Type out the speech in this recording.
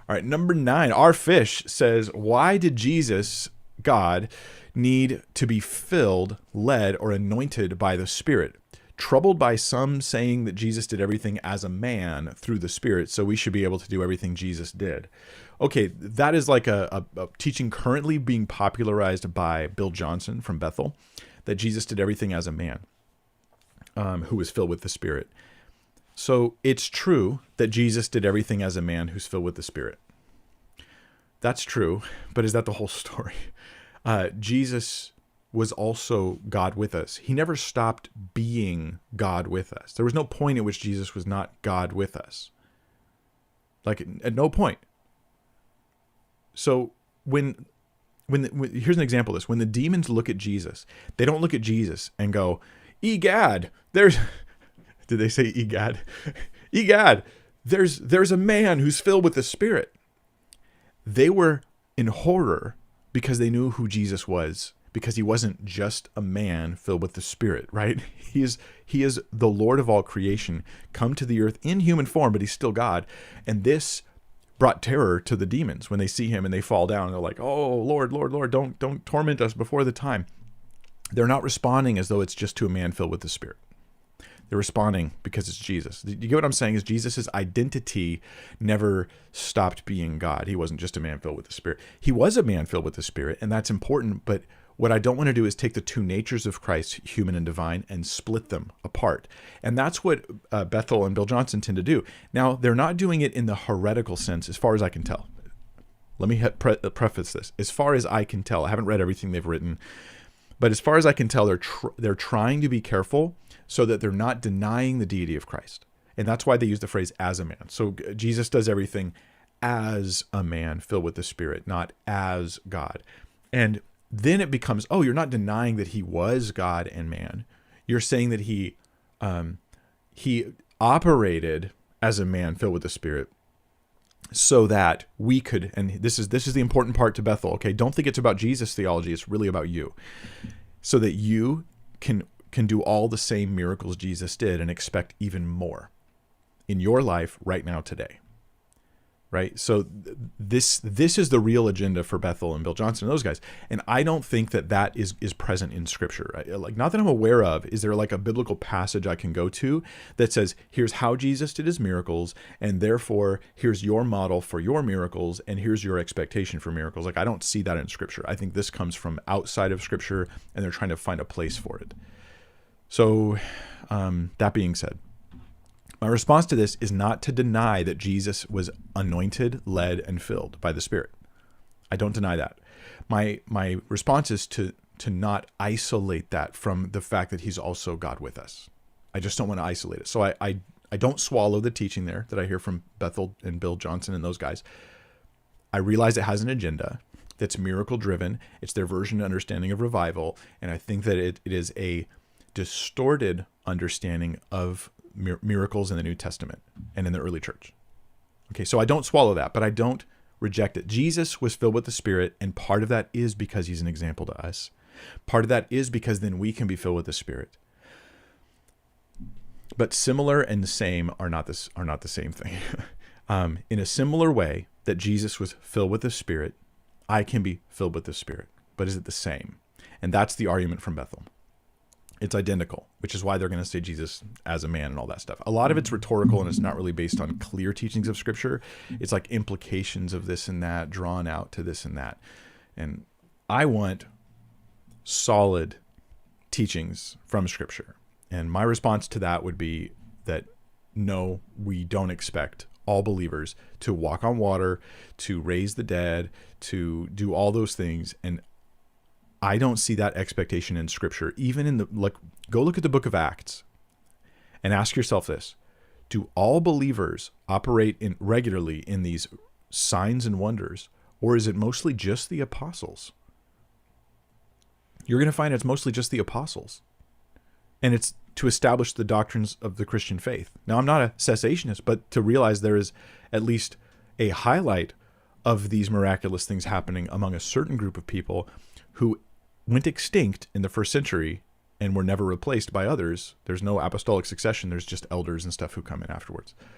All right, number 9, our fish says, why did Jesus, God, need to be filled, led, or anointed by the Spirit? Troubled by some saying that Jesus did everything as a man through the Spirit, so we should be able to do everything Jesus did. Okay, that is like a teaching currently being popularized by Bill Johnson from Bethel, that Jesus did everything as a man who was filled with the Spirit. So it's true that Jesus did everything as a man who's filled with the Spirit. That's true, but is that the whole story? Jesus was also God with us. He never stopped being God with us. There was no point at which Jesus was not God with us. Like, at no point. So when here's an example of this. When the demons look at Jesus, they don't look at Jesus and go, "Egad, there's..." Did they say egad? Egad, there's a man who's filled with the Spirit. They were in horror because they knew who Jesus was, because he wasn't just a man filled with the Spirit, right? He is the Lord of all creation, come to the earth in human form, but he's still God. And this brought terror to the demons when they see him and they fall down. They're like, "Oh, Lord, Lord, Lord, don't torment us before the time." They're not responding as though it's just to a man filled with the Spirit. They're responding because it's Jesus. You get what I'm saying? Is Jesus' identity never stopped being God. He wasn't just a man filled with the Spirit. He was a man filled with the Spirit, and that's important. But what I don't want to do is take the two natures of Christ, human and divine, and split them apart. And that's what Bethel and Bill Johnson tend to do. Now, they're not doing it in the heretical sense, as far as I can tell. Let me preface this. As far as I can tell, I haven't read everything they've written, but as far as I can tell, they're trying to be careful so that they're not denying the deity of Christ. And that's why they use the phrase "as a man." So Jesus does everything as a man filled with the Spirit, not as God. And then it becomes, oh, you're not denying that he was God and man. You're saying that he operated as a man filled with the Spirit so that we could, and this is the important part to Bethel, okay? Don't think it's about Jesus theology. It's really about you. So that you can do all the same miracles Jesus did and expect even more in your life right now today. Right? So this is the real agenda for Bethel and Bill Johnson and those guys. And I don't think that is present in Scripture. Like, not that I'm aware of. Is there like a biblical passage I can go to that says, here's how Jesus did his miracles, and therefore here's your model for your miracles, and here's your expectation for miracles? Like, I don't see that in Scripture. I think this comes from outside of Scripture, and they're trying to find a place for it. So that being said, my response to this is not to deny that Jesus was anointed, led, and filled by the Spirit. I don't deny that. My response is to not isolate that from the fact that he's also God with us. I just don't want to isolate it. So I don't swallow the teaching there that I hear from Bethel and Bill Johnson and those guys. I realize it has an agenda that's miracle driven. It's their version and understanding of revival. And I think that it is a distorted understanding of miracles in the New Testament and in the early church. Okay, so I don't swallow that, but I don't reject it. Jesus was filled with the Spirit, and part of that is because he's an example to us. Part of that is because then we can be filled with the Spirit. But similar and the same are not the same thing. In a similar way that Jesus was filled with the Spirit, I can be filled with the Spirit. But is it the same? And that's the argument from Bethel. It's identical, which is why they're going to say Jesus as a man and all that stuff. A lot of it's rhetorical, and it's not really based on clear teachings of Scripture. It's like implications of this and that drawn out to this and that. And I want solid teachings from Scripture. And my response to that would be that no, we don't expect all believers to walk on water, to raise the dead, to do all those things. And I don't see that expectation in Scripture. Even in go look at the book of Acts and ask yourself this: do all believers operate regularly in these signs and wonders, or is it mostly just the apostles? You're going to find it's mostly just the apostles, and it's to establish the doctrines of the Christian faith. Now, I'm not a cessationist, but to realize there is at least a highlight of these miraculous things happening among a certain group of people who went extinct in the first century and were never replaced by others. There's no apostolic succession. There's just elders and stuff who come in afterwards.